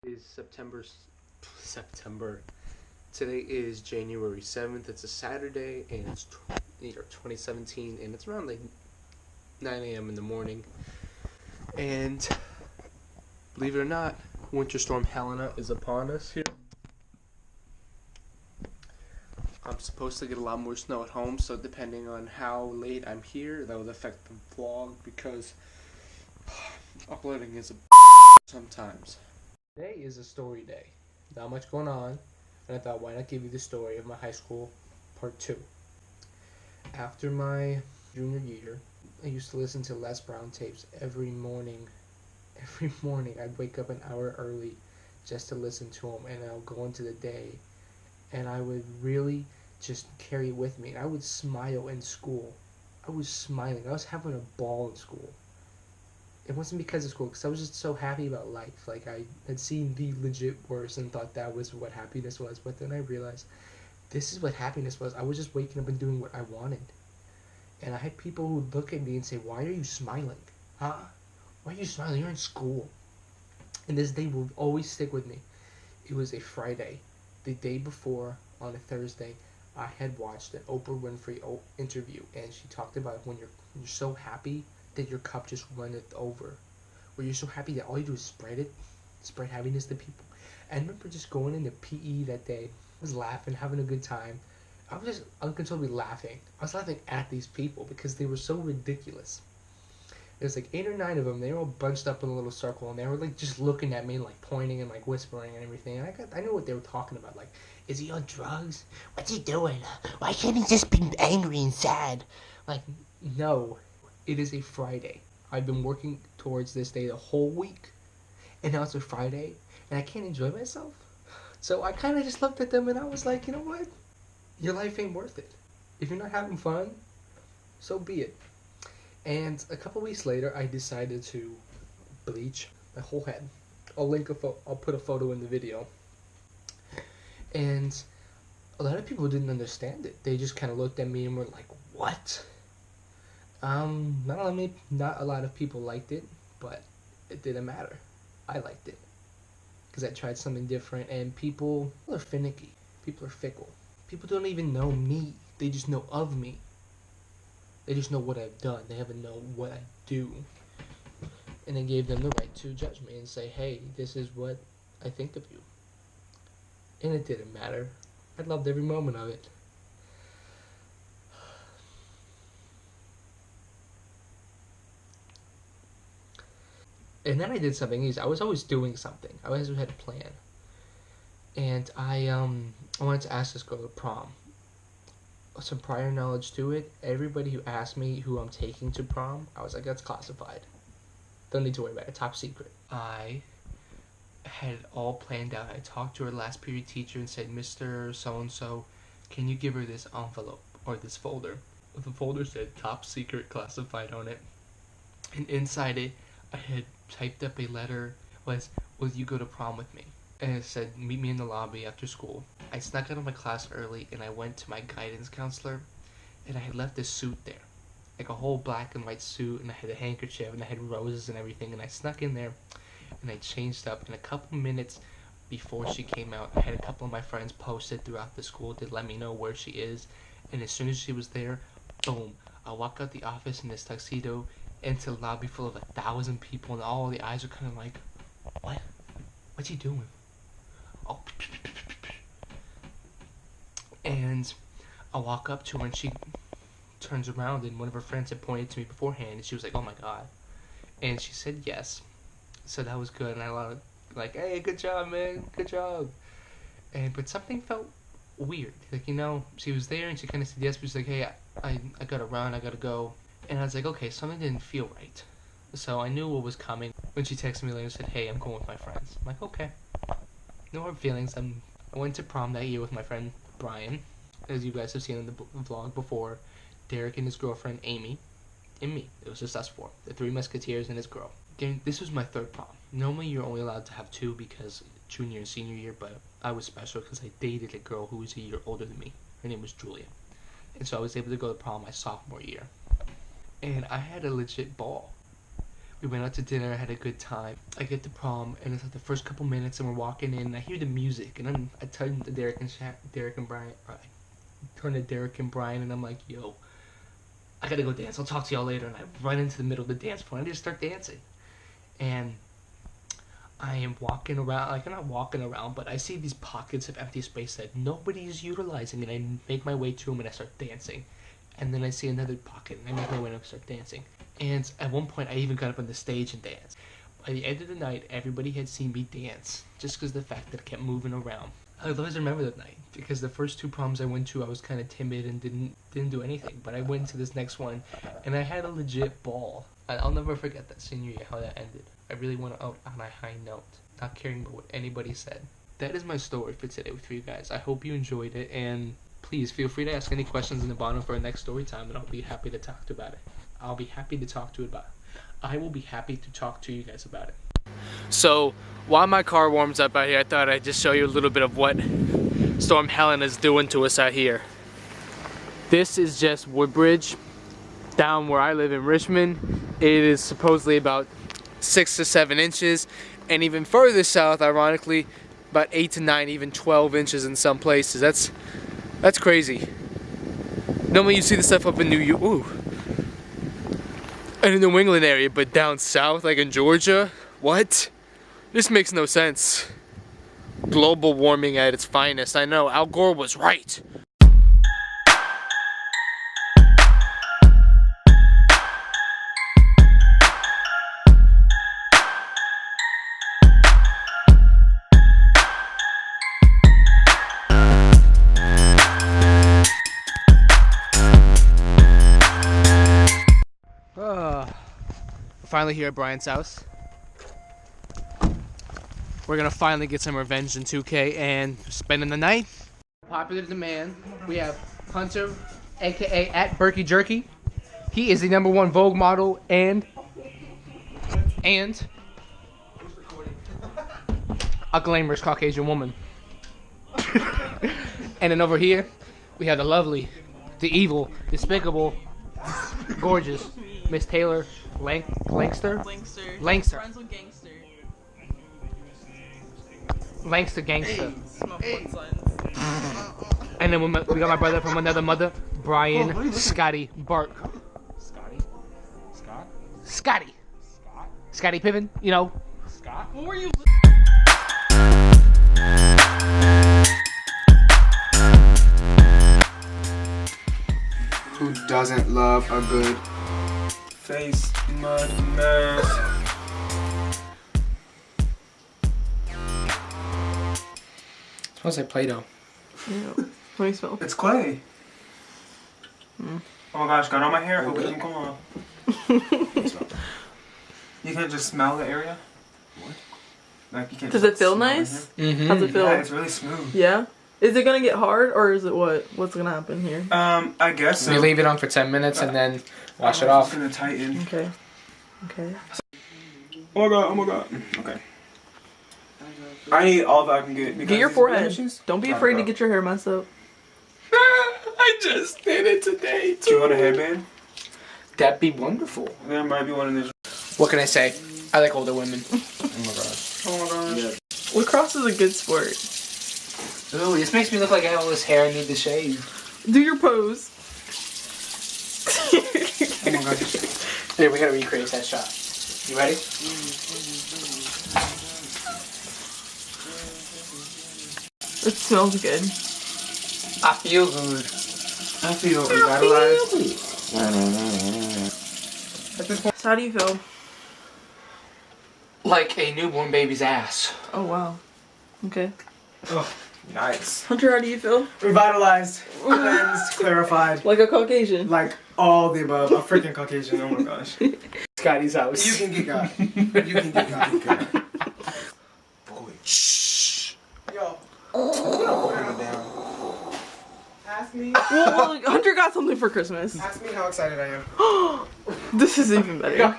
Is September. Today is January 7th. It's a Saturday, and it's 2017, and it's around like 9 a.m. in the morning. And believe it or not, Winter Storm Helena is upon us here. I'm supposed to get a lot more snow at home, so depending on how late I'm here, that would affect the vlog because uploading is a sometimes. Today is a story day. Not much going on, and I thought, why not give you the story of my high school part 2. After my junior year, I used to listen to Les Brown tapes every morning. Every morning I'd wake up an hour early just to listen to them, and I'll go into the day, and I would really just carry it with me. And I would smile in school. I was smiling. I was having a ball in school. It wasn't because of school, because I was just so happy about life. Like, I had seen the legit worst and thought that was what happiness was. But then I realized this is what happiness was. I was just waking up and doing what I wanted. And I had people who would look at me and say, why are you smiling? Huh? Why are you smiling? You're in school. And this day will always stick with me. It was a Friday. The day before, on a Thursday, I had watched an Oprah Winfrey interview, and she talked about when you're so happy that your cup just runneth over, where you're so happy that all you do is spread happiness to people. And I remember just going into PE that day, I was laughing, having a good time. I was just uncontrollably laughing. I was laughing at these people because they were so ridiculous. There's like 8 or 9 of them. They were all bunched up in a little circle, and they were like just looking at me, like pointing and like whispering and everything. And I knew what they were talking about. Like, is he on drugs? What's he doing? Why can't he just be angry and sad? Like, no, it is a Friday. I've been working towards this day the whole week, and now it's a Friday, and I can't enjoy myself. So I kind of just looked at them, and I was like, you know what? Your life ain't worth it. If you're not having fun, so be it. And a couple weeks later, I decided to bleach my whole head. I'll put a photo in the video. And a lot of people didn't understand it. They just kind of looked at me and were like, "What?" Not a lot of people liked it, but it didn't matter. I liked it because I tried something different. And people are finicky. People are fickle. People don't even know me. They just know of me. They just know what I've done. They haven't known what I do. And I gave them the right to judge me and say, hey, this is what I think of you. And it didn't matter. I loved every moment of it. And then I did something easy. I was always doing something. I always had a plan. And I wanted to ask this girl to prom. Some prior knowledge to it. Everybody who asked me who I'm taking to prom, I was like, that's classified. Don't need to worry about it. Top secret. I had it all planned out. I talked to her last period teacher and said, Mr. So-and-so, can you give her this envelope or this folder? The folder said top secret classified on it. And inside it, I had typed up a letter. Was, will you go to prom with me? And it said, meet me in the lobby after school. I snuck out of my class early, and I went to my guidance counselor, and I had left a suit there. Like a whole black and white suit, and I had a handkerchief, and I had roses and everything, and I snuck in there, and I changed up. And a couple minutes before she came out, I had a couple of my friends posted throughout the school to let me know where she is, and as soon as she was there, boom, I walk out the office in this tuxedo into a lobby full of 1,000 people, and all the eyes are kind of like, what? What's he doing? Oh. And I walk up to her, and she turns around, and one of her friends had pointed to me beforehand, and she was like, oh my god. And she said yes. So that was good, and I was like, hey, good job, man, good job. But something felt weird. Like, you know, she was there, and she kind of said yes, but she's like, hey, I gotta run, I gotta go. And I was like, okay, something didn't feel right. So I knew what was coming when she texted me later and said, hey, I'm going with my friends. I'm like, okay. No hard feelings. I went to prom that year with my friend Brian, as you guys have seen in the vlog before. Derek and his girlfriend Amy, and me. It was just us 4, the 3 musketeers and his girl. This was my 3rd prom. Normally you're only allowed to have 2 because junior and senior year, but I was special because I dated a girl who was a year older than me. Her name was Julia. And so I was able to go to prom my sophomore year. And I had a legit ball. We went out to dinner, I had a good time. I get to prom, and it's like the first couple minutes, and we're walking in, and I hear the music, and then I turn to Derek and Brian. Turn to Derek and Brian, and I'm like, yo, I gotta go dance. I'll talk to y'all later. And I run into the middle of the dance floor, and I just start dancing. And I am walking around, like I'm not walking around, but I see these pockets of empty space that nobody is utilizing, and I make my way to them, and I start dancing. And then I see another pocket, and I make my way and I start dancing. And at one point, I even got up on the stage and danced. By the end of the night, everybody had seen me dance, just because of the fact that I kept moving around. I always remember that night, because the first 2 proms I went to, I was kind of timid and didn't do anything. But I went to this next one, and I had a legit ball. I'll never forget that senior year, how that ended. I really went out on a high note, not caring about what anybody said. That is my story for today with you guys. I hope you enjoyed it, and please feel free to ask any questions in the bottom for our next story time, and I'll be happy to talk to you about it. I will be happy to talk to you guys about it. So, while my car warms up out here, I thought I'd just show you a little bit of what Storm Helen is doing to us out here. This is just Woodbridge, down where I live in Richmond. It is supposedly about 6 to 7 inches, and even further south, ironically, about 8 to 9, even 12 inches in some places. That's crazy. Normally you see this stuff up in in the New England area, but down south, like in Georgia, what? This makes no sense. Global warming at its finest. I know, Al Gore was right. Finally here at Brian's house. We're gonna finally get some revenge in 2K and spending the night. Popular demand, we have Hunter, aka at Berkey Jerky. He is the #1 Vogue model and a glamorous Caucasian woman. And then over here, we have the lovely, the evil, despicable, gorgeous Miss Taylor Langster. Friends with Gangster. Langster Gangster. Hey. And then we got my brother from another mother, Brian Scotty Bark. Scotty Piven, you know. Scott? What were you? Who doesn't love a good face mud mask? It smells like Play-Doh. Yeah. What do you smell? It's clay. Oh my gosh, got on my hair. Hope it doesn't come off. You can't just smell the area? What? Like you can't. Does it feel nice? Mm-hmm. How's it feel? Yeah, it's really smooth. Yeah? Is it gonna get hard or is it what? What's gonna happen here? I guess so. We leave it on for 10 minutes and then wash it It's off. gonna tighten. Okay. Okay. Oh my god. Okay. I need all that I can get. Get your forehead. Don't be afraid to get your hair messed up. I just did it today too. Do you want a headband? That'd be wonderful. There might be one in this. What can I say? I like older women. Oh my gosh. Yeah. Lacrosse is a good sport. Ooh, this makes me look like I have all this hair I need to shave. Do your pose. Oh my gosh. Here, we gotta recreate that shot. You ready? It smells good. I feel good. I feel revitalized. So how do you feel? Like a newborn baby's ass. Oh wow. Okay. Oh, nice. Hunter, how do you feel? Revitalized, cleansed, clarified. Like a Caucasian. Like all the above. A freaking Caucasian. Oh my gosh. Scotty's house. You can get God. You can get God. Boy. Shh. Yo. Put down. Ask me. Well, Hunter got something for Christmas. Ask me how excited I am. This is even better.